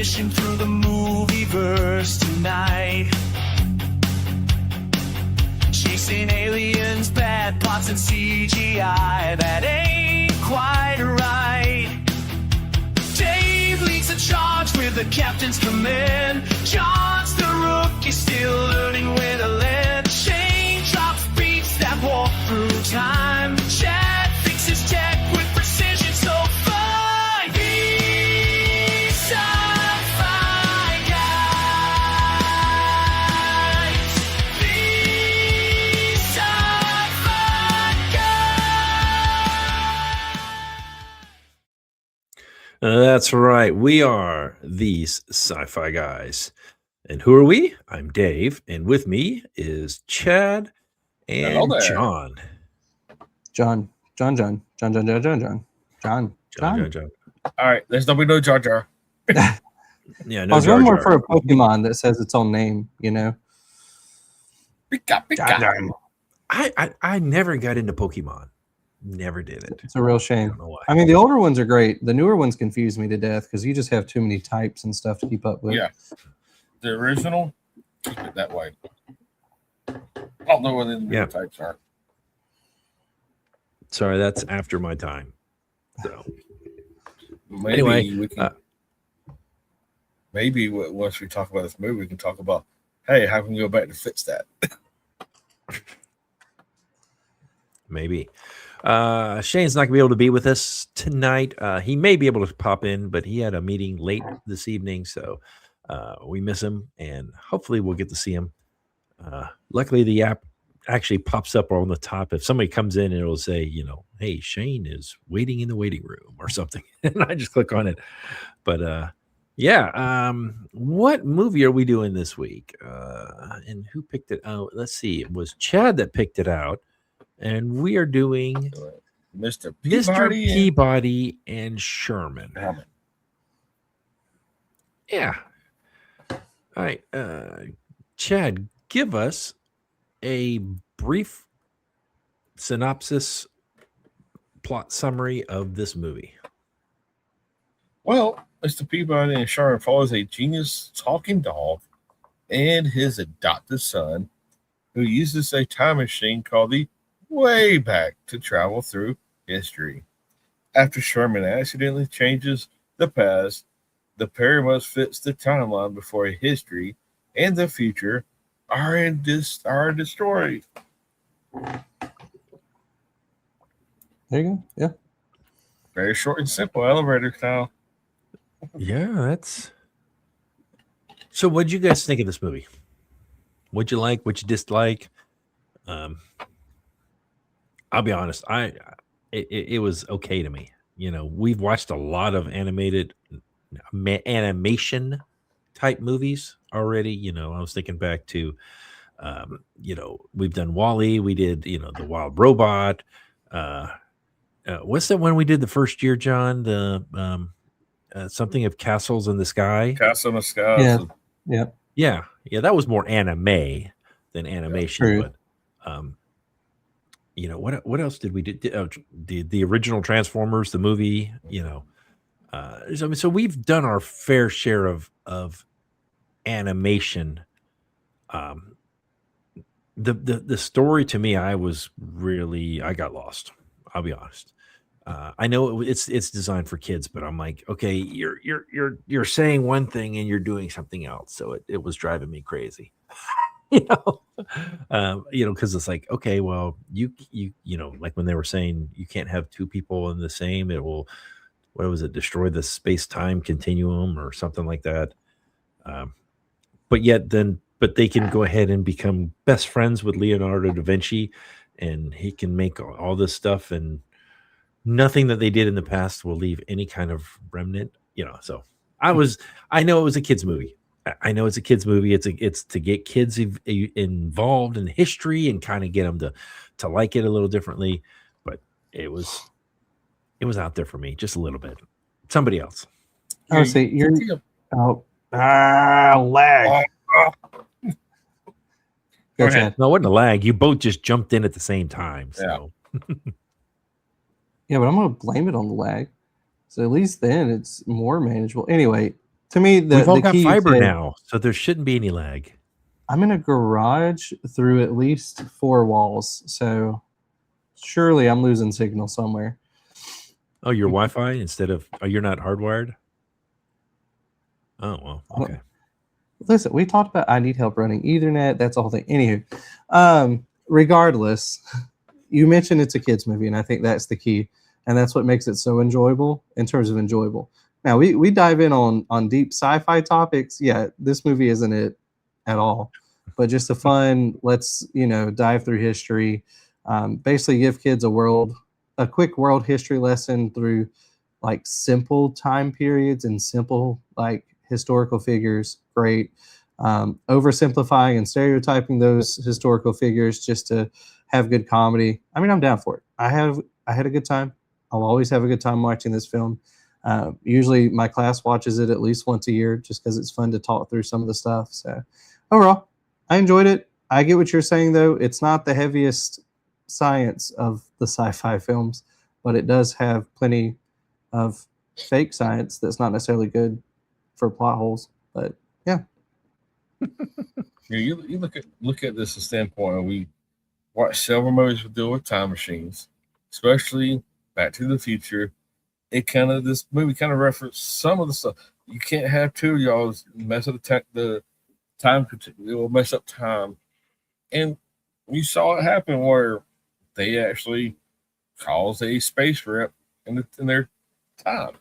mission through the movie verse tonight. Chasing aliens, bad plots, and CGI that ain't quite right. Dave leads the charge with the captain's command. John's the rookie, still learning where to land. Shane drops beats that walk through time. Chad fixes tech with precision so fine. The Sci-Fi Guys. The Sci-Fi Guys. That's right. We are these Sci-Fi Guys. And who are we? I'm Dave, and with me is Chad and John. John. John. All right, there's no Jar Jar. Yeah, no. I was Jar going more Jar. for a Pokemon that says its own name. You know. Pika. I never got into Pokemon. Never did it. It's a real I shame. don't know why. I mean, the older ones are great. The newer ones confuse me to death because you just have too many types and stuff to keep up with. Yeah, the original, keep it that way. I don't know what the new types are. Sorry, that's after my time. So Maybe anyway, we can. Maybe once we talk about this movie, we can talk about, hey, how can we go back to fix that? maybe. Shane's not gonna be able to be with us tonight. He may be able to pop in, but he had a meeting late this evening, so we miss him, and hopefully we'll get to see him. Luckily, the app actually pops up on the top. If somebody comes in, it'll say, hey, Shane is waiting in the waiting room or something, and I just click on it. But what movie are we doing this week? And who picked it out? Let's see. It was Chad that picked it out. And we are doing Mr. Peabody and Sherman. Yeah. All right. Chad, give us a brief synopsis, plot summary of this movie. Well, Mr. Peabody and Sherman follows a genius talking dog and his adopted son who uses a time machine called the way back to travel through history. After Sherman accidentally changes the past, the pair must fix the timeline before history and the future are destroyed. There you go. Yeah. Very short and simple, elevator style. Yeah, that's. So, what'd you guys think of this movie? What'd you like? What'd you dislike? I'll be honest. It was okay to me. We've watched a lot of animation type movies already. I was thinking back to, we've done WALL-E. We did, The Wild Robot. What's that one we did the first year, John? The something of Castles in the Sky. Castle in the Sky. Yeah. Yeah. That was more anime than animation. Yeah, but what else did we do? The original Transformers, the movie. So we've done our fair share of animation. The story to me, I got lost. I'll be honest. I know it's designed for kids, but I'm like, okay, you're saying one thing and you're doing something else, so it was driving me crazy. Because it's like, okay, well, you like when they were saying you can't have two people in the same, it will, what was it, destroy the space-time continuum or something like that. But they can go ahead and become best friends with Leonardo da Vinci, and he can make all this stuff, and nothing that they did in the past will leave any kind of remnant. So I know it was a kid's movie. I know it's a kid's movie. It's to get kids involved in history and kind of get them to like it a little differently. But it was out there for me just a little bit. Somebody else. Oh, see, lag. Go ahead. No, it wasn't a lag. You both just jumped in at the same time. So. Yeah, but I'm gonna blame it on the lag. So at least then it's more manageable. Anyway, To me, We've all the got key you fiber said, now, so there shouldn't be any lag. I'm in a garage through at least 4 walls, so surely I'm losing signal somewhere. Oh, your Wi-Fi instead of you're not hardwired? Oh well, okay. Listen, we talked about I need help running Ethernet. That's the whole thing. Anywho, regardless, you mentioned it's a kids movie, and I think that's the key, and that's what makes it so enjoyable in terms of enjoyable. Now we dive in on deep sci-fi topics. Yeah, this movie isn't it at all, but just a fun. Let's dive through history. Basically, give kids a quick world history lesson through like simple time periods and simple like historical figures. Great. Oversimplifying and stereotyping those historical figures just to have good comedy. I mean, I'm down for it. I had a good time. I'll always have a good time watching this film. Usually my class watches it at least once a year just because it's fun to talk through some of the stuff. So overall, I enjoyed it. I get what you're saying, though. It's not the heaviest science of the sci-fi films, but it does have plenty of fake science that's not necessarily good for plot holes. But yeah. You look at this standpoint, and we watch several movies that deal with time machines, especially Back to the Future. This movie kind of referenced some of the stuff. You can't have two of y'all mess up the time. It will mess up time, and we saw it happen where they actually caused a space rip in their time.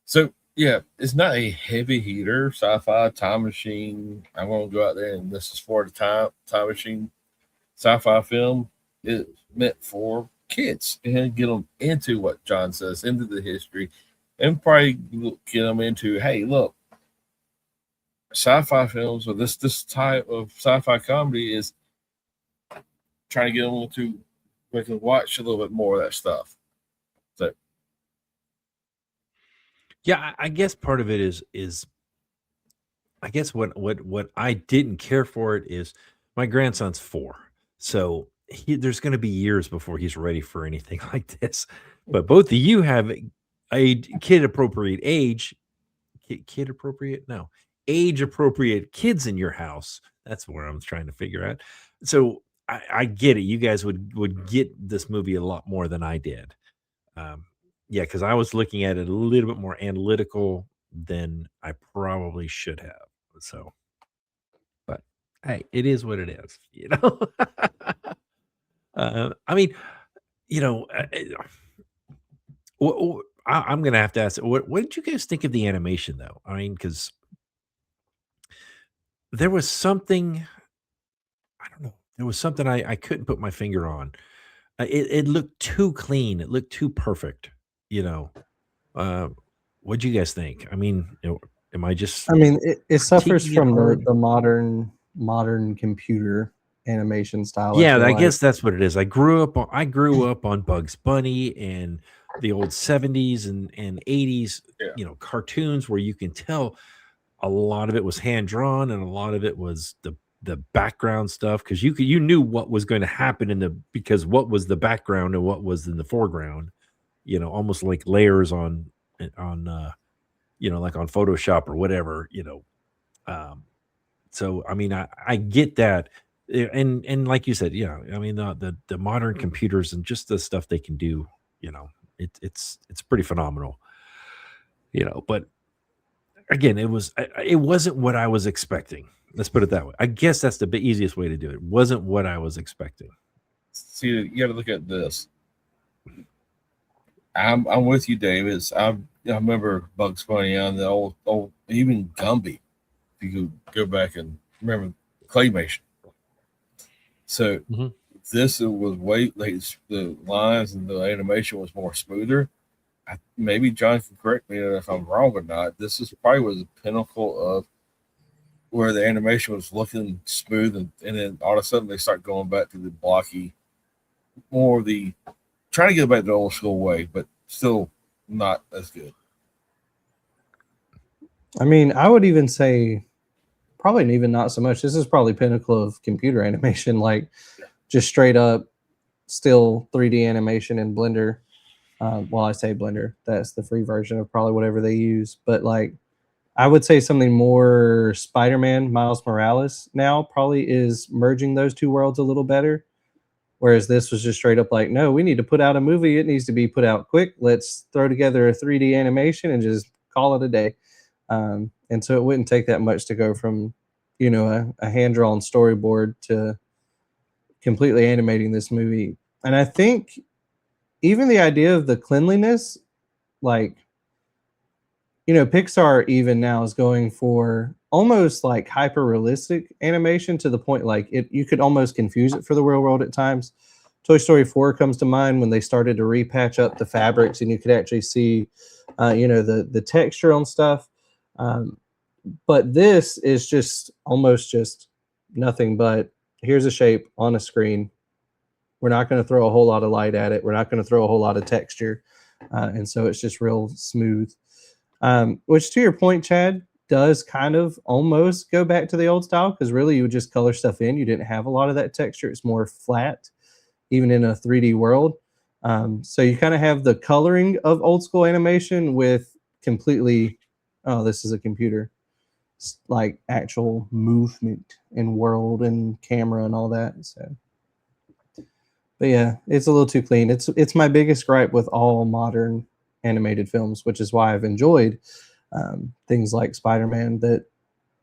So yeah, it's not a heavy hitter sci-fi time machine. I'm going to go out there and this is for the time machine sci-fi film. It's meant for kids and get them into what John says, into the history, and probably get them into, hey, look, sci-fi films or this type of sci-fi comedy is trying to get them to make them watch a little bit more of that stuff. So Yeah, I guess part of it is I guess what I didn't care for it is my grandson's 4, so there's going to be years before he's ready for anything like this. But both of you have a kid appropriate age, kid appropriate, no, age appropriate kids in your house. That's where I'm trying to figure out. So I get it. You guys would get this movie a lot more than I did. Yeah, because I was looking at it a little bit more analytical than I probably should have. So, but hey, it is what it is, you know. I mean, you know, I'm gonna have to ask, what did you guys think of the animation, though? I mean, because there was something, I don't know, there was something I couldn't put my finger on. It looked too clean. It looked too perfect, you know. Uh, what'd you guys think? I mean, am I just I mean, it suffers critiquing it from hard? the modern computer animation style. I Yeah, feel I like. guess that's what it is. I grew up on Bugs Bunny and the old 70s and 80s, yeah. you know, cartoons where you can tell a lot of it was hand drawn and a lot of it was the background stuff because you knew what was going to happen because what was the background and what was in the foreground, you know, almost like layers on you know, like on Photoshop or whatever, you know. So I mean, I get that, and like you said, yeah, I mean the modern computers and just the stuff they can do, you know, it's pretty phenomenal, you know. But again, it wasn't what I was expecting. Let's put it that way. I guess that's the easiest way to do it. It wasn't what I was expecting. See, you got to look at this. I'm with you, David. I remember Bugs Bunny on the old even Gumby. If you go back and remember claymation. So Mhm. this was way like the lines and the animation was more smoother. Maybe John can correct me if I'm wrong or not. This is probably was the pinnacle of where the animation was looking smooth, and then all of a sudden they start going back to the blocky, more of the trying to get back to the old school way, but still not as good. I mean, I would even say probably even not so much. This is probably pinnacle of computer animation, like just straight up still 3D animation in Blender. Well, I say Blender, that's the free version of probably whatever they use. But like I would say something more Spider-Man, Miles Morales now probably is merging those two worlds a little better. Whereas this was just straight up like, no, we need to put out a movie. It needs to be put out quick. Let's throw together a 3D animation and just call it a day. And so it wouldn't take that much to go from, a hand-drawn storyboard to completely animating this movie. And I think even the idea of the cleanliness, like, Pixar even now is going for almost like hyper realistic animation to the point like you could almost confuse it for the real world at times. Toy Story 4 comes to mind when they started to repatch up the fabrics and you could actually see, the texture on stuff. But this is just almost just nothing but here's a shape on a screen. We're not going to throw a whole lot of light at it. We're not going to throw a whole lot of texture. And so it's just real smooth. Which to your point, Chad, does kind of almost go back to the old style because really you would just color stuff in. You didn't have a lot of that texture. It's more flat, even in a 3D world. So you kind of have the coloring of old school animation with completely, oh, this is a computer, like actual movement and world and camera and all that. So, but yeah, it's a little too clean. It's my biggest gripe with all modern animated films, which is why I've enjoyed things like Spider-Man that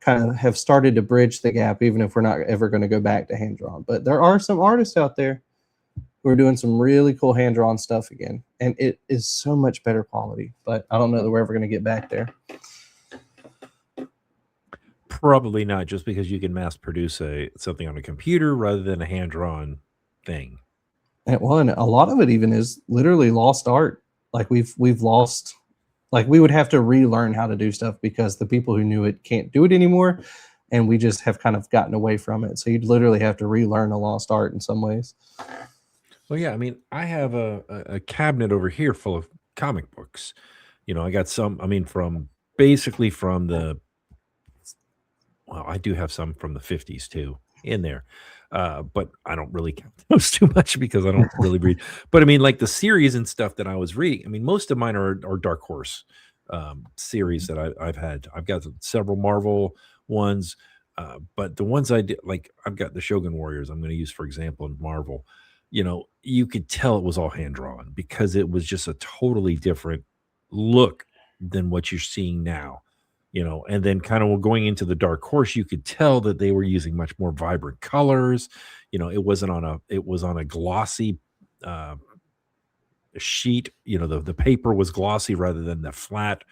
kind of have started to bridge the gap, even if we're not ever going to go back to hand-drawn. But there are some artists out there who are doing some really cool hand-drawn stuff again, and it is so much better quality. But I don't know that we're ever going to get back there. Probably not, just because you can mass produce something on a computer rather than a hand-drawn thing. And a lot of it even is literally lost art. Like we've lost, like we would have to relearn how to do stuff because the people who knew it can't do it anymore, and we just have kind of gotten away from it. So you'd literally have to relearn a lost art in some ways. Well, yeah, I mean, I have a cabinet over here full of comic books. I got some. I mean, basically from the. Well, I do have some from the 50s too in there. But I don't really count those too much because I don't really read. But I mean, like the series and stuff that I was reading, I mean, most of mine are Dark Horse series that I've had. I've got several Marvel ones, but the ones I did, like I've got the Shogun Warriors I'm going to use, for example, in Marvel. You could tell it was all hand-drawn because it was just a totally different look than what you're seeing now. And then kind of going into the Dark Horse, you could tell that they were using much more vibrant colors. It was on a glossy sheet. The paper was glossy rather than the flat,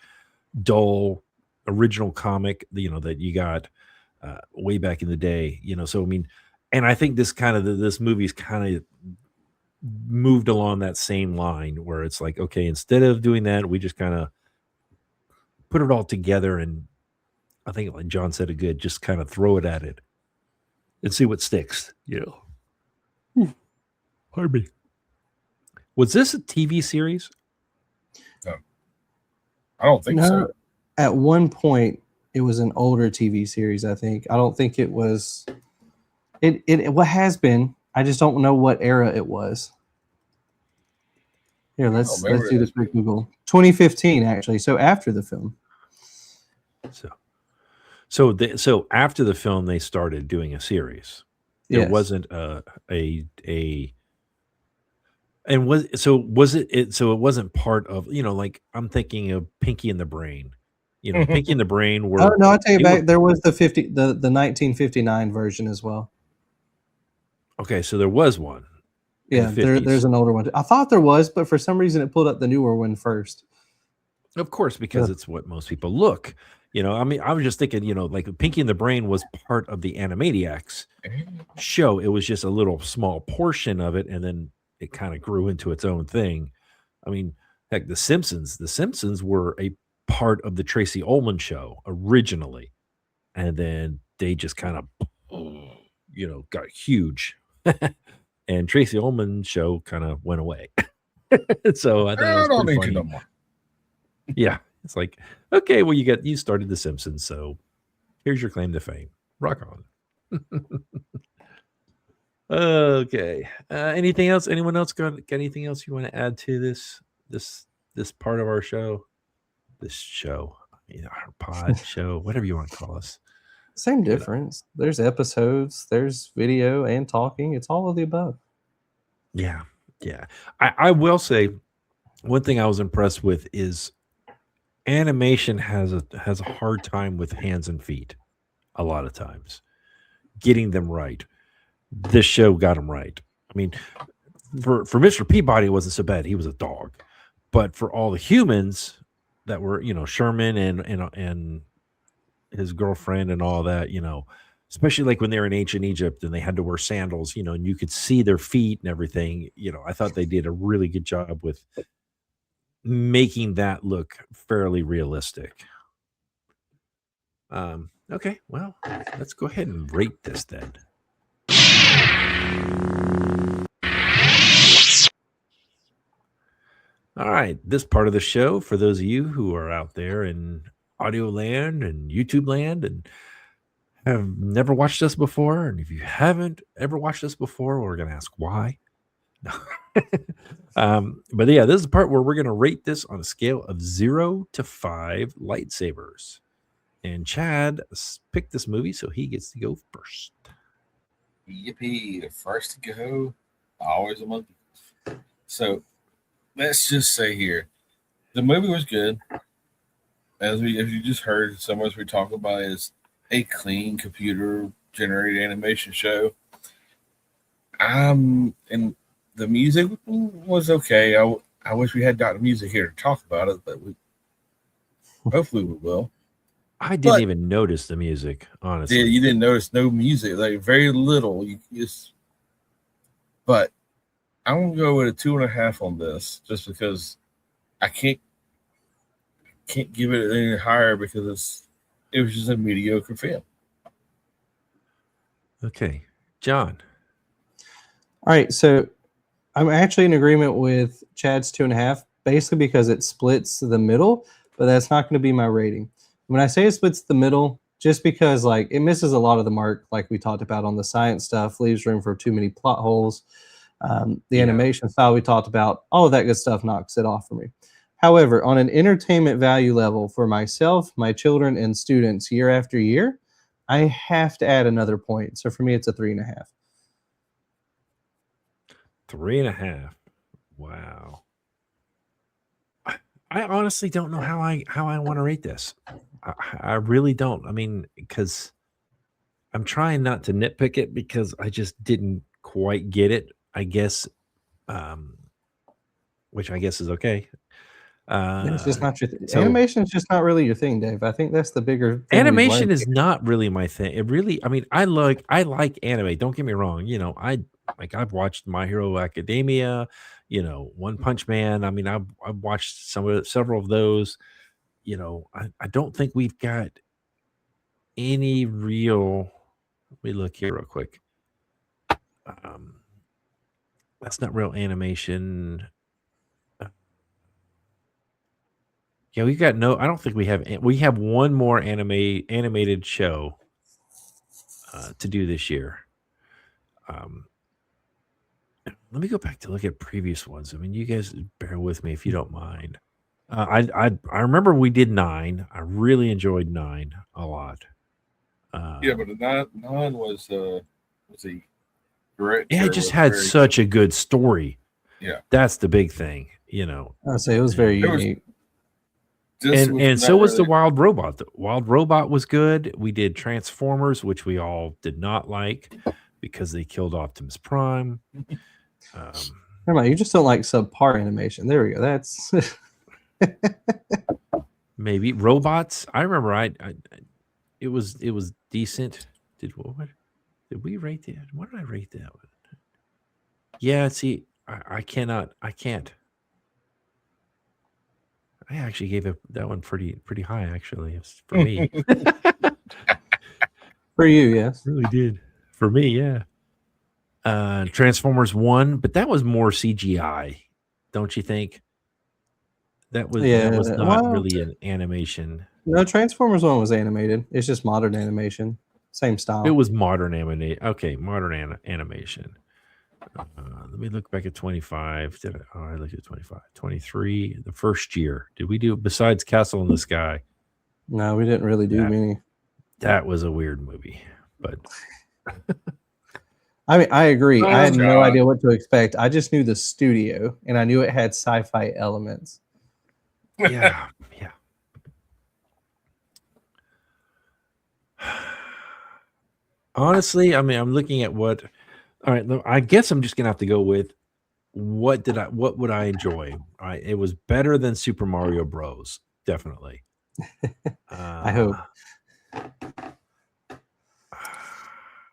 dull original comic, that you got way back in the day. So I mean, and I think this movie's kind of moved along that same line where it's like, okay, instead of doing that, we just kind of put it all together, and I think, like John said, just kind of throw it at it and see what sticks. Pardon me. Was this a TV series? No, I don't think so. At one point, it was an older TV series. I think. I don't think it was. It what has been. I just don't know what era it was. Here, let's do this quick Google. 2015, actually. So after the film. So after the film, they started doing a series. There wasn't and was it? So it wasn't part of, like I'm thinking of Pinky and the Brain. Pinky and the Brain were. Oh no, I take it back. There was the 1959 version as well. Okay, so there was one. Yeah, there's an older one. I thought there was, but for some reason it pulled up the newer one first. Of course, because it's what most people look. I mean, I was just thinking, like Pinky and the Brain was part of the Animaniacs show. It was just a little small portion of it, and then it kind of grew into its own thing. I mean, heck, The Simpsons were a part of the Tracy Ullman show originally, and then they just kind of, got huge. And Tracy Ullman's show kind of went away. So I thought it was pretty funny. No more. Yeah, it's like, okay, well, you started The Simpsons, so here's your claim to fame. Rock on. Okay. Anything else? Anyone else got anything else you want to add to this part of our show? This show. our pod show, whatever you want to call us. Same difference. There's episodes, there's video and talking. It's all of the above. Yeah. I will say one thing I was impressed with is animation has a hard time with hands and feet a lot of times getting them right. This show got them right. I mean, for Mr. Peabody, it wasn't so bad. He was a dog, but for all the humans that were, Sherman and his girlfriend and all that, especially like when they were in ancient Egypt and they had to wear sandals, and you could see their feet and everything. I thought they did a really good job with making that look fairly realistic. Okay, well, let's go ahead and rate this then. All right, this part of the show, for those of you who are out there in audio land and YouTube land and have never watched us before, and if you haven't ever watched us before, we're going to ask why. But yeah, this is the part where we're going to rate this on a scale of 0 to 5 lightsabers. And Chad picked this movie, so he gets to go first. Yippee, the first to go, always a monkey. So let's just say here, the movie was good. As you just heard, so much we talk about is a clean computer generated animation show. And the music was okay. I wish we had Dr. Music here to talk about it, but hopefully we will. I didn't even notice the music, honestly. Yeah, you didn't notice no music, like very little. But I'm gonna go with a 2.5 on this, just because I can't give it any higher because it was just a mediocre film. Okay, John. All right, so I'm actually in agreement with Chad's 2.5, basically because it splits the middle, but that's not going to be my rating. When I say it splits the middle, just because like it misses a lot of the mark, like we talked about on the science stuff, leaves room for too many plot holes. The animation style we talked about, all of that good stuff knocks it off for me. However, on an entertainment value level for myself, my children, and students year after year, I have to add another point. So for me, it's a 3.5. 3.5. Wow. I honestly don't know how I want to rate this. I really don't. I mean, because I'm trying not to nitpick it because I just didn't quite get it, I guess, which I guess is okay. It's just not your so- animation is just not really your thing, Dave. I think that's the bigger thing we've Animation learned is here. not really my thing. It really, I mean, I like anime. Don't get me wrong. I've watched My Hero Academia, One Punch Man. I mean, I've watched several of those. I don't think we've got any real. Let me look here real quick. That's not real animation. Yeah, we've got no. I don't think we have. We have one more animated show to do this year. Let me go back to look at previous ones. I mean, you guys bear with me if you don't mind. I remember we did 9. I really enjoyed 9 a lot. Yeah, but the 9 was a great. Yeah, it just had such a good story. Yeah, that's the big thing. I'd say it was very unique. And so was the Wild Robot. The Wild Robot was good. We did Transformers, which we all did not like because they killed Optimus Prime. Never mind, you just don't like subpar animation. There we go. That's maybe Robots. I remember it was decent. Did we rate that? What did I rate that one? Yeah, see, I can't. I actually gave that one pretty high, actually, for me. for you, yes. Really did. For me, yeah. Transformers 1, but that was more CGI, don't you think? That was not really an animation. No, Transformers 1 was animated. It's just modern animation. Same style. It was modern animation. Okay, modern animation. Let me look back at 25. I looked at 25. 23, the first year. Did we do, besides Castle in the Sky, No, we didn't really do Yeah. many. That was a weird movie, but I mean, I agree. Oh, I had no God. idea what to expect. I just knew the studio, and I knew it had sci-fi elements. yeah. Honestly, I mean, I'm looking at what. All right, I guess I'm just gonna have to go with what would I enjoy? It was better than Super Mario Bros. Definitely. I hope.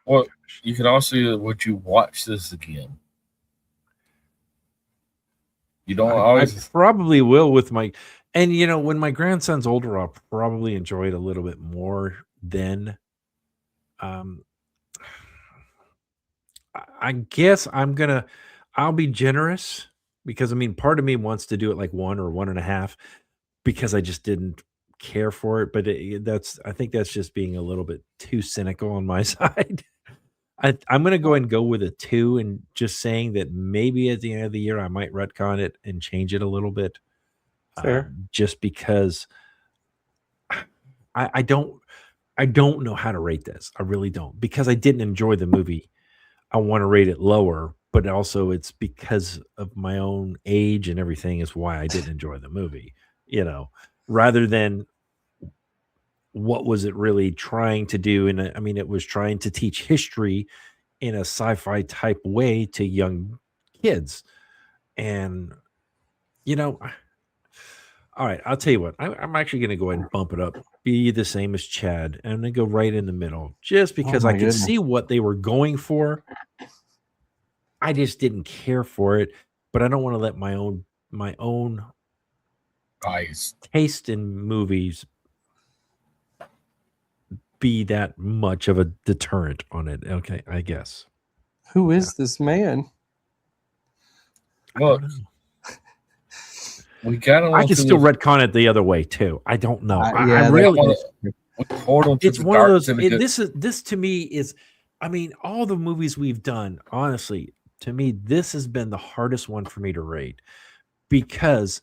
Well, you can also, would you watch this again? You don't I always. probably will with my, and when my grandson's older, I'll probably enjoy it a little bit more then. I guess I'll be generous because I mean, part of me wants to do it like 1 or 1.5 because I just didn't care for it. But I think that's just being a little bit too cynical on my side. I'm going to go ahead and go with a 2 and just saying that maybe at the end of the year, I might retcon it and change it a little bit. Fair. Just because I don't know how to rate this. I really don't, because I didn't enjoy the movie. I want to rate it lower, but also it's because of my own age and everything is why I didn't enjoy the movie, rather than what was it really trying to do. And I mean, it was trying to teach history in a sci-fi type way to young kids. And, all right, I'll tell you what, I'm actually going to go ahead and bump it up, be the same as Chad, and I'm going to go right in the middle just because my I could goodness. see what they were going for. I just didn't care for it, but I don't want to let my own Guys. taste in movies be that much of a deterrent on it. Okay, I guess. Who is this man? Look, we got I can still retcon it the other way too. I don't know. I really. It's one of those. This to me is. I mean, all the movies we've done, honestly, to me, this has been the hardest one for me to rate because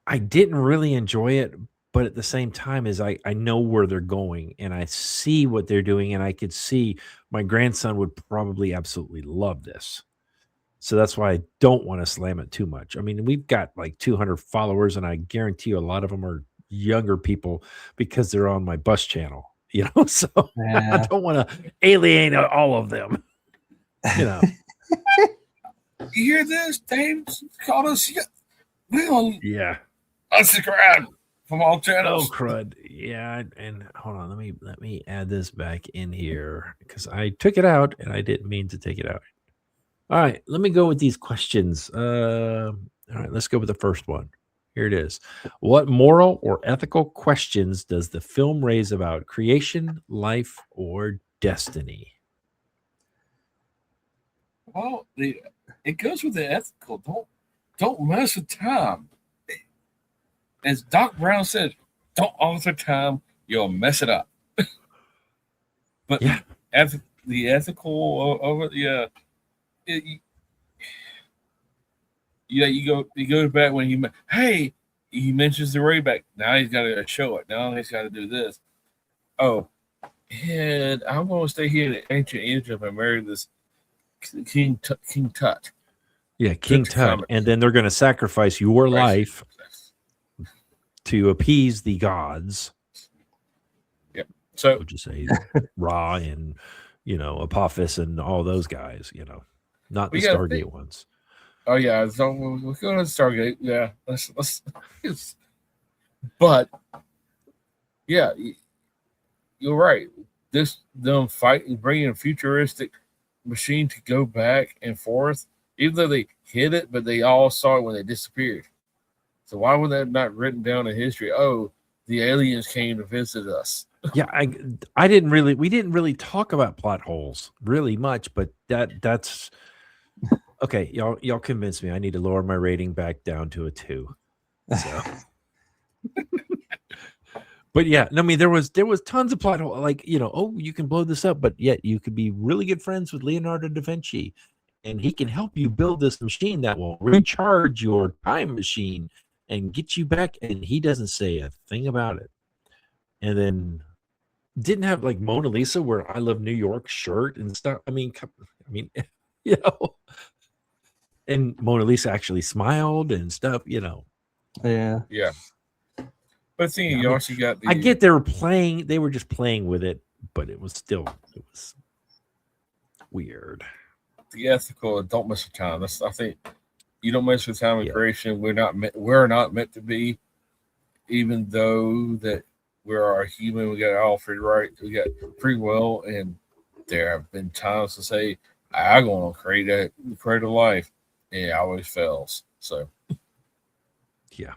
I didn't really enjoy it, but at the same time, I know where they're going and I see what they're doing, and I could see my grandson would probably absolutely love this. So that's why I don't want to slam it too much. I mean, we've got like 200 followers, and I guarantee you a lot of them are younger people because they're on my bus channel, so I don't want to alienate all of them, You hear this? Dave called us. Yeah. Unsubscribe from all channels. Oh, crud. Yeah. And hold on. Let me add this back in here because I took it out and I didn't mean to take it out. All right. Let me go with these questions. All right. Let's go with the first one. Here it is. What moral or ethical questions does the film raise about creation, life, or destiny? Well, it goes with the ethical. Don't mess with time. As Doc Brown said, don't alter time, you'll mess it up. But yeah, the ethical over you go back when he mentions the Rayback. Now he's got to show it. Now he's got to do this. Oh, and I'm going to stay here in ancient Egypt and marry this King Tut. Yeah, King Tut. And then they're going to sacrifice your life to appease the gods. Yeah. So would you say Ra and Apophis and all those guys, not the Stargate ones. Oh yeah, so we're going to Stargate. Yeah, let's but yeah, you're right. Them fighting, bringing a futuristic machine to go back and forth, even though they hit it, but they all saw it when they disappeared. So why would that not written down in history? Oh, the aliens came to visit us. Yeah, we didn't really talk about plot holes really much, but that's okay. Y'all convinced me. I need to lower my rating back down to a 2. So. But yeah, I mean, there was tons of plot hole, like, you can blow this up, but yet you could be really good friends with Leonardo da Vinci, and he can help you build this machine that will recharge your time machine and get you back, and he doesn't say a thing about it. And then didn't have like Mona Lisa where I love New York shirt and stuff. I mean, you know, and Mona Lisa actually smiled and stuff, you know. Yeah. Yeah. But the thing, Yeah, I you mean, also got the. I get they were just playing with it, but it was weird. The ethical, don't mess with time. I think you don't mess with time in Yeah. creation. We're not meant to be, even though that we are human. We got all free right. We got free will, and there have been times to say, "I'm going to create a life," and it always fails. So Yeah.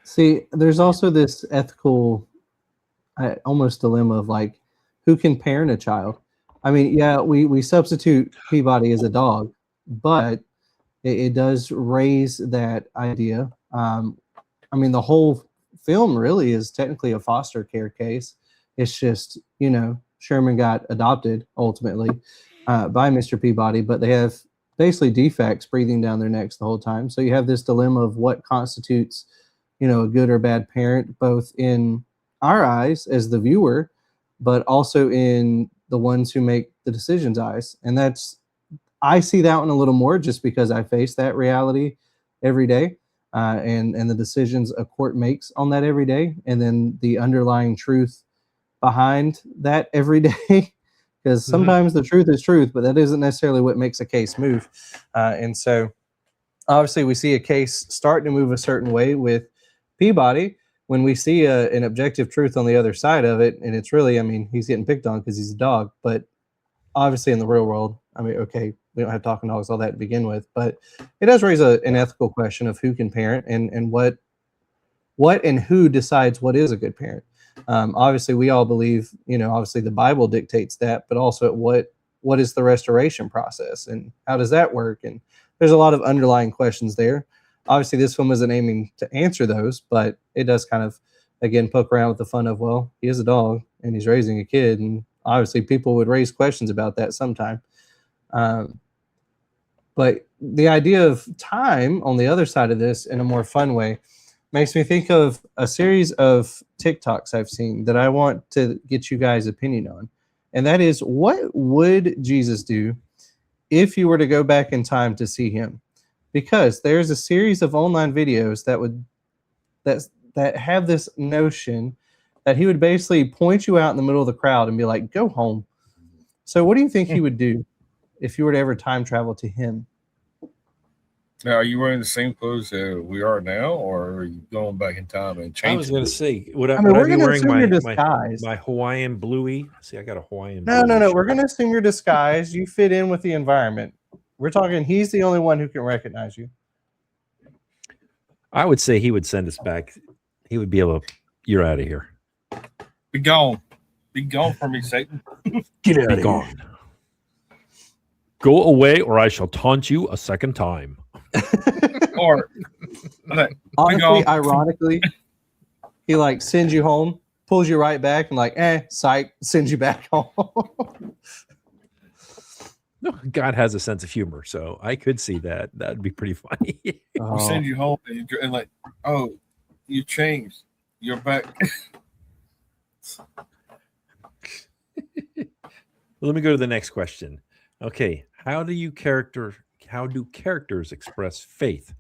See, there's also this ethical, almost dilemma of like, who can parent a child? I mean, yeah, we substitute Peabody as a dog, but it does raise that idea. I mean, the whole film really is technically a foster care case. It's just, Sherman got adopted ultimately by Mr. Peabody, but they have basically defects breathing down their necks the whole time. So you have this dilemma of what constitutes, a good or bad parent, both in our eyes as the viewer, but also in the ones who make the decisions eyes. And I see that one a little more just because I face that reality every day, and the decisions a court makes on that every day, and then the underlying truth behind that every day. Because sometimes the truth is truth, but that isn't necessarily what makes a case move. And so obviously we see a case starting to move a certain way with Peabody when we see an objective truth on the other side of it. And it's really, I mean, he's getting picked on because he's a dog, but obviously in the real world, I mean, okay, we don't have talking dogs, all that to begin with, but it does raise an ethical question of who can parent and what and who decides what is a good parent. Obviously we all believe, obviously the Bible dictates that, but also what is the restoration process and how does that work? And there's a lot of underlying questions there. Obviously this film isn't aiming to answer those, but it does kind of, again, poke around with the fun of, well, he is a dog and he's raising a kid, and obviously people would raise questions about that sometime. But the idea of time on the other side of this in a more fun way makes me think of a series of TikToks I've seen that I want to get you guys' opinion on. And that is, what would Jesus do if you were to go back in time to see him? Because there's a series of online videos that have this notion that he would basically point you out in the middle of the crowd and be like, go home. So what do you think he would do if you were to ever time travel to him? now, are you wearing the same clothes that we are now, or are you going back in time and changing? I was going to say, would I we're be gonna wearing assume you're disguised. my Hawaiian bluey? See, I got a Hawaiian. No. bluey We're shirt. going to assume you're disguised. You fit in with the environment. We're talking he's the only one who can recognize you. I would say he would send us back. He would be able to, you're out of here. Be gone. Be gone from me, Satan. Get out of gone. Go away, or I shall taunt you a second time. Or honestly, ironically, he like sends you home, pulls you right back, and like, psych, sends you back home. No, God has a sense of humor, so I could see that. That'd be pretty funny. we send you home and like, oh, you changed. You're back. Let me go to the next question. Okay, how do characters express faith,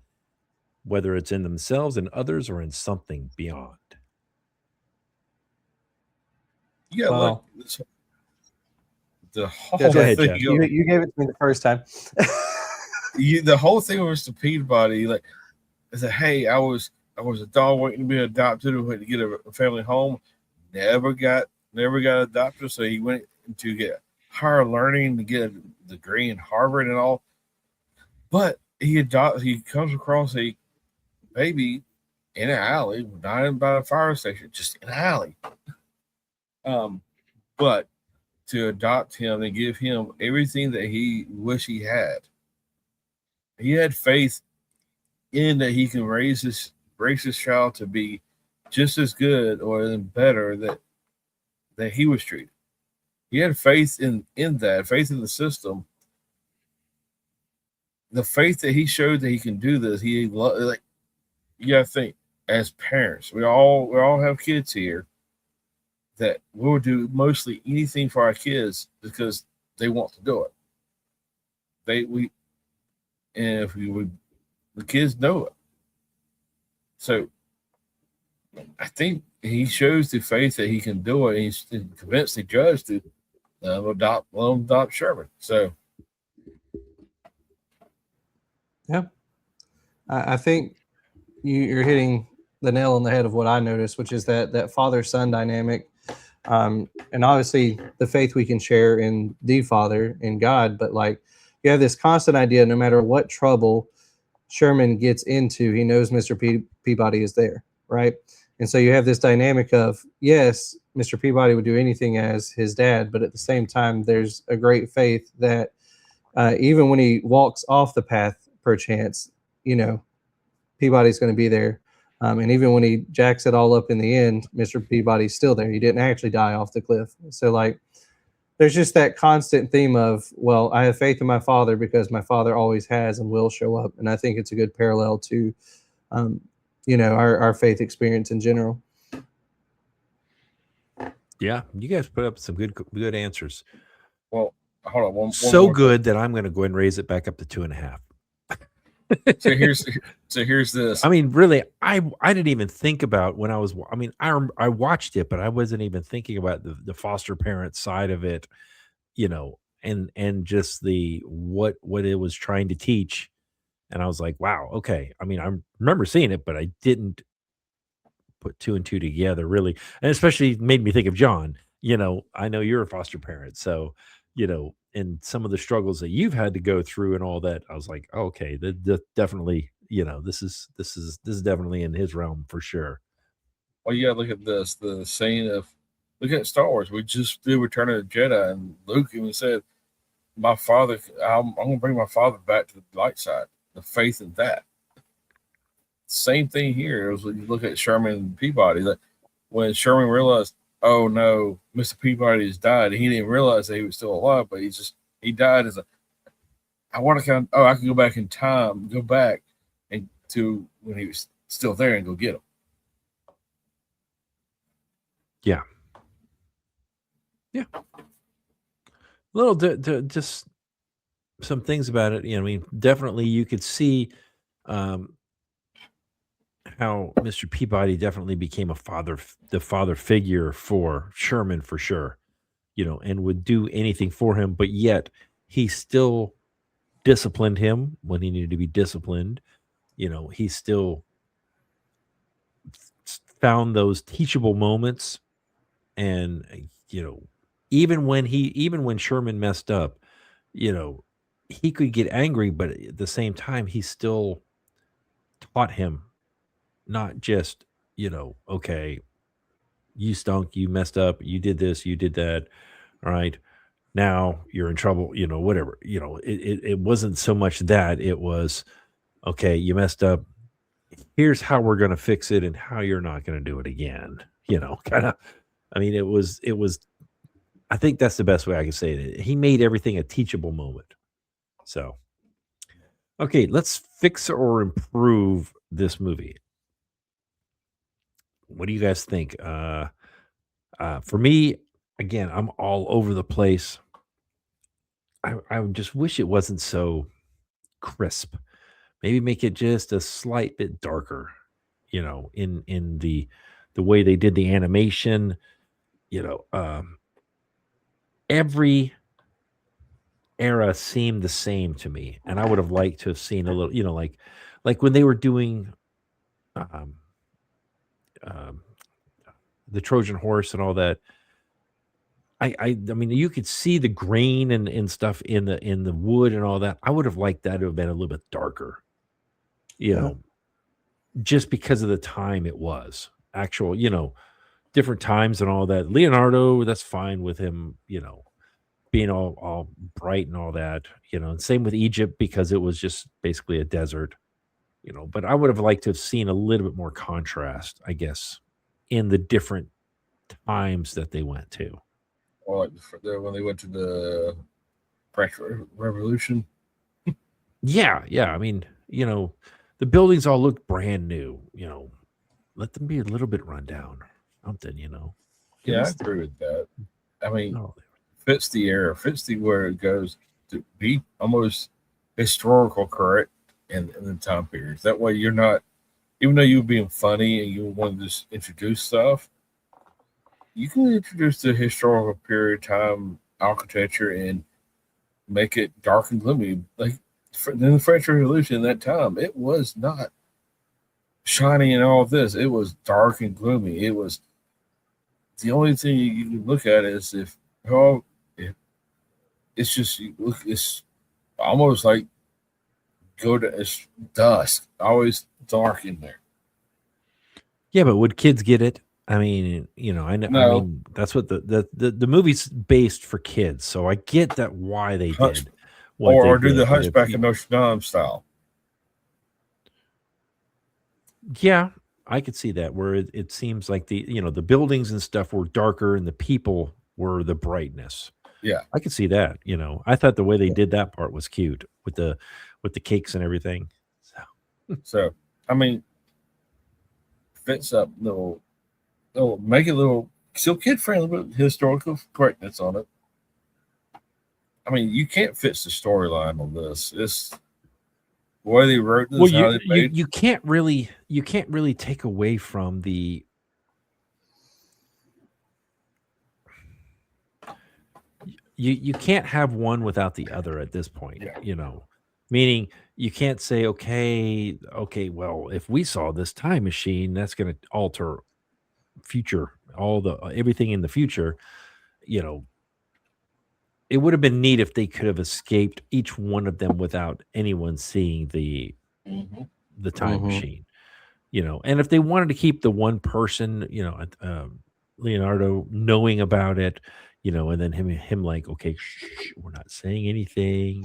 whether it's in themselves and others or in something beyond? Yeah, Well, look, the whole Go ahead, thing. Jeff. you gave it to me the first time. The whole thing was the Peabody. Like, I said, hey, I was a dog waiting to be adopted, waiting to get a family home. Never got adopted, so he went to get higher learning to get a degree in Harvard and all. But he comes across a baby in an alley, not by a fire station, just in an alley. But to adopt him and give him everything that he wished he had. He had faith in that he can raise his child to be just as good or even better that he was treated. He had faith in that, faith in the system. The faith that he showed that he can do this, you gotta think, as parents, we all have kids here, that we'll do mostly anything for our kids because they want to do it. And if the kids know it. So I think he shows the faith that he can do it. And he's convinced the judge to adopt Sherman. So Yeah, I think you're hitting the nail on the head of what I noticed, which is that father-son dynamic. And obviously the faith we can share in the Father, in God, but like you have this constant idea, no matter what trouble Sherman gets into, he knows Mr. Peabody is there, right? And so you have this dynamic of, yes, Mr. Peabody would do anything as his dad, but at the same time, there's a great faith that even when he walks off the path, perchance, Peabody's going to be there. And even when he jacks it all up in the end, Mr. Peabody's still there. He didn't actually die off the cliff. So like, there's just that constant theme of, well, I have faith in my father because my father always has and will show up. And I think it's a good parallel to, our faith experience in general. Yeah, you guys put up some good answers. Well, hold on. One so more good that I'm going to go ahead and raise it back up to 2.5. So here's this. I mean, really, I didn't even think about when I was. I mean, I watched it, but I wasn't even thinking about the foster parent side of it, and just the what it was trying to teach. And I was like, wow, okay. I mean, I remember seeing it, but I didn't put 2 and 2 together, really, and especially made me think of John. I know you're a foster parent, so and some of the struggles that you've had to go through and all that. I was like, oh, okay, that definitely, this is definitely in his realm for sure. Well, you gotta look at this, the saying of, look at Star Wars. We just did Return of the Jedi, and Luke even said, my father, I'm gonna bring my father back to the light side, the faith in that. Same thing here. It was when you look at Sherman and Peabody, that when Sherman realized, oh no, Mr. Peabody has died, he didn't realize that he was still alive, but he died as I can go back in time, go back and to when he was still there and go get him. Yeah. Little just some things about it. I mean, definitely you could see how Mr. Peabody definitely became the father figure for Sherman for sure, and would do anything for him, but yet he still disciplined him when he needed to be disciplined. He still found those teachable moments, and even when Sherman messed up, he could get angry, but at the same time he still taught him, not just, okay, you stunk, you messed up, you did this, you did that, all right, now you're in trouble, whatever. It wasn't so much that, it was, okay, you messed up, here's how we're going to fix it and how you're not going to do it again. Kind of, I mean, it was, I think that's the best way I can say it. He made everything a teachable moment. So, okay, let's fix or improve this movie. What do you guys think? For me, again, I'm all over the place. I just wish it wasn't so crisp. Maybe make it just a slight bit darker, in the way they did the animation. Every era seemed the same to me, and I would have liked to have seen a little, like when they were doing the Trojan horse and all that. I mean, you could see the grain and stuff in the wood and all that. I would have liked that to have been a little bit darker, just because of the time it was actual, different times and all that. Leonardo, that's fine with him, being all bright and all that, and same with Egypt because it was just basically a desert, but I would have liked to have seen a little bit more contrast, I guess, in the different times that they went to. Or like when they went to the French Revolution. Yeah. I mean, the buildings all looked brand new. Let them be a little bit run down, something. Give Yeah, I us agree with that. I mean, no, fits the era, fits the where it goes to be almost historical correct in the time periods. That way, you're not, even though you're being funny and you want to just introduce stuff, you can introduce the historical period of time architecture and make it dark and gloomy. Like in the French Revolution, that time, it was not shiny and all this. It was dark and gloomy. It was the only thing you can look at is if it's just it's almost like it's dusk, always dark in there. yeah, but would kids get it? I mean, I know. I No. mean, that's what the movie's based for kids, so I get that why they did. what Or they do the did, but if Hunchback you- of Notre Dame style. Yeah, I could see that where it seems like the buildings and stuff were darker and the people were the brightness. Yeah. I could see that. I thought the way they did that part was cute with the cakes and everything. So So I mean, fits up little make it little still kid friendly, but historical correctness on it. I mean, you can't fix the storyline on this. It's the way they wrote this, well, how they made. you can't really take away from the you can't have one without the other at this point. Yeah. Meaning you can't say okay, well, if we saw this time machine, that's going to alter future, everything in the future. It would have been neat if they could have escaped each one of them without anyone seeing the Mhm. time Mhm. machine. And if they wanted to keep the one person, Leonardo knowing about it, and then him like, okay, shh, we're not saying anything,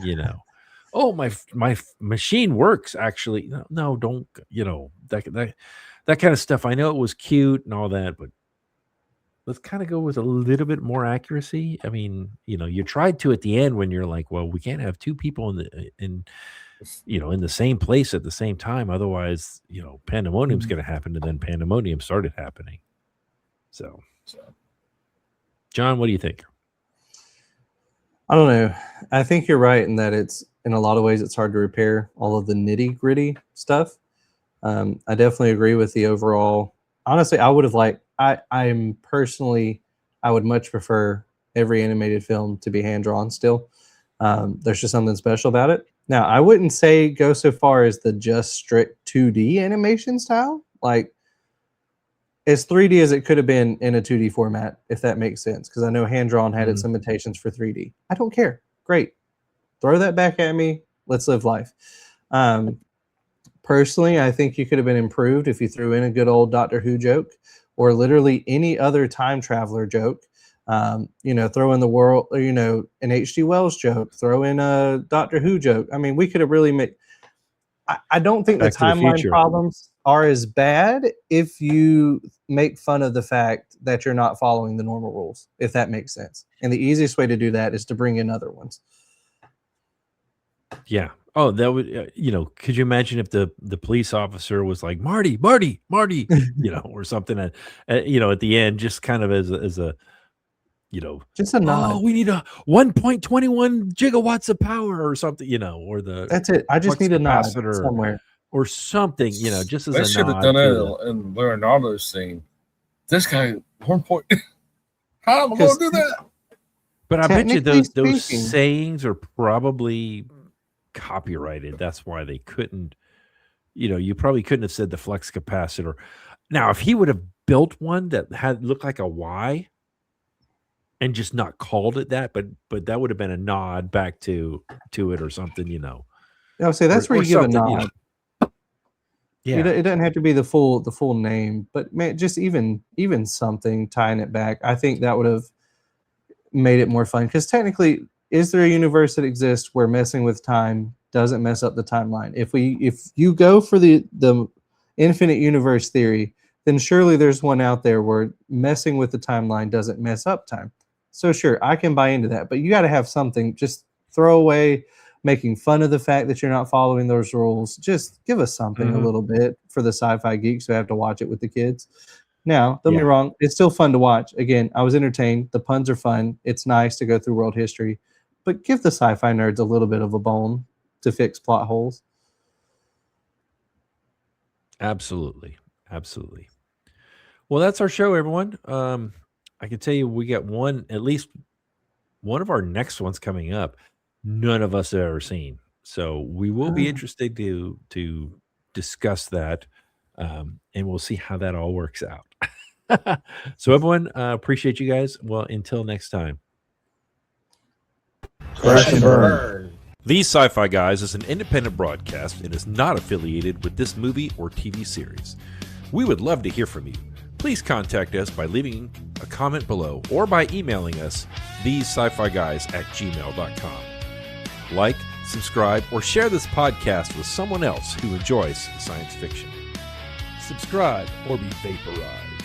oh, my machine works actually. No, don't, that kind of stuff. I know it was cute and all that, but let's kind of go with a little bit more accuracy. I mean, you tried to at the end when you're like, well, we can't have two people in the same place at the same time. Otherwise, pandemonium's going to happen. And then pandemonium started happening. So, John, what do you think? I don't know. I think you're right in that it's in a lot of ways it's hard to repair all of the nitty gritty stuff. I definitely agree with the overall. Honestly, I would have liked. I'm personally, I would much prefer every animated film to be hand drawn. Still, there's just something special about it. Now, I wouldn't say go so far as the just strict 2D animation style, like as 3D as it could have been in a 2D format, if that makes sense. Because I know hand drawn had its limitations for 3D. I don't care. Great, throw that back at me. Let's live life. Personally, I think you could have been improved if you threw in a good old Doctor Who joke or literally any other time traveler joke. Throw in the world, or, an H.G. Wells joke, throw in a Doctor Who joke. I mean, we could have really made. I don't think Back the to the timeline Future. problems are as bad if you make fun of the fact that you're not following the normal rules, if that makes sense. And the easiest way to do that is to bring in other ones. Yeah. Oh, that would, could you imagine if the police officer was like, Marty, or something at the end, just kind of as a, Just a nod. oh, we need a 1.21 gigawatts of power or something, or That's it. I just flux need a nod capacitor somewhere. or something, just as They a should have nod done to that in Leonardo's scene. This guy, 1 point. How am I going to do that? But I bet you Technically those speaking- sayings are probably copyrighted. That's why they couldn't, you probably couldn't have said the flux capacitor. Now, if he would have built one that had looked like a Y and just not called it that, but that would have been a nod back to it or something, I'll say that's or where you give a something, nod. Yeah. It doesn't have to be the full name, but man, just even something tying it back. I think that would have made it more fun. Because technically, is there a universe that exists where messing with time doesn't mess up the timeline? If you go for the infinite universe theory, then surely there's one out there where messing with the timeline doesn't mess up time. So sure, I can buy into that, but you got to have something. Just throw away making fun of the fact that you're not following those rules. Just give us something a little bit for the sci-fi geeks who have to watch it with the kids. Now, don't be wrong, it's still fun to watch. Again, I was entertained. The puns are fun. It's nice to go through world history, but give the sci-fi nerds a little bit of a bone to fix plot holes. Absolutely. Well, that's our show, everyone. I can tell you we got at least one of our next ones coming up. None of us have ever seen. So we will be interested to discuss that. And we'll see how that all works out. So everyone, appreciate you guys. Well, until next time. Crash and burn. These Sci-Fi Guys is an independent broadcast and is not affiliated with this movie or TV series. We would love to hear from you. Please contact us by leaving a comment below or by emailing us TheseSciFiGuys@gmail.com. Like, subscribe, or share this podcast with someone else who enjoys science fiction. Subscribe or be vaporized.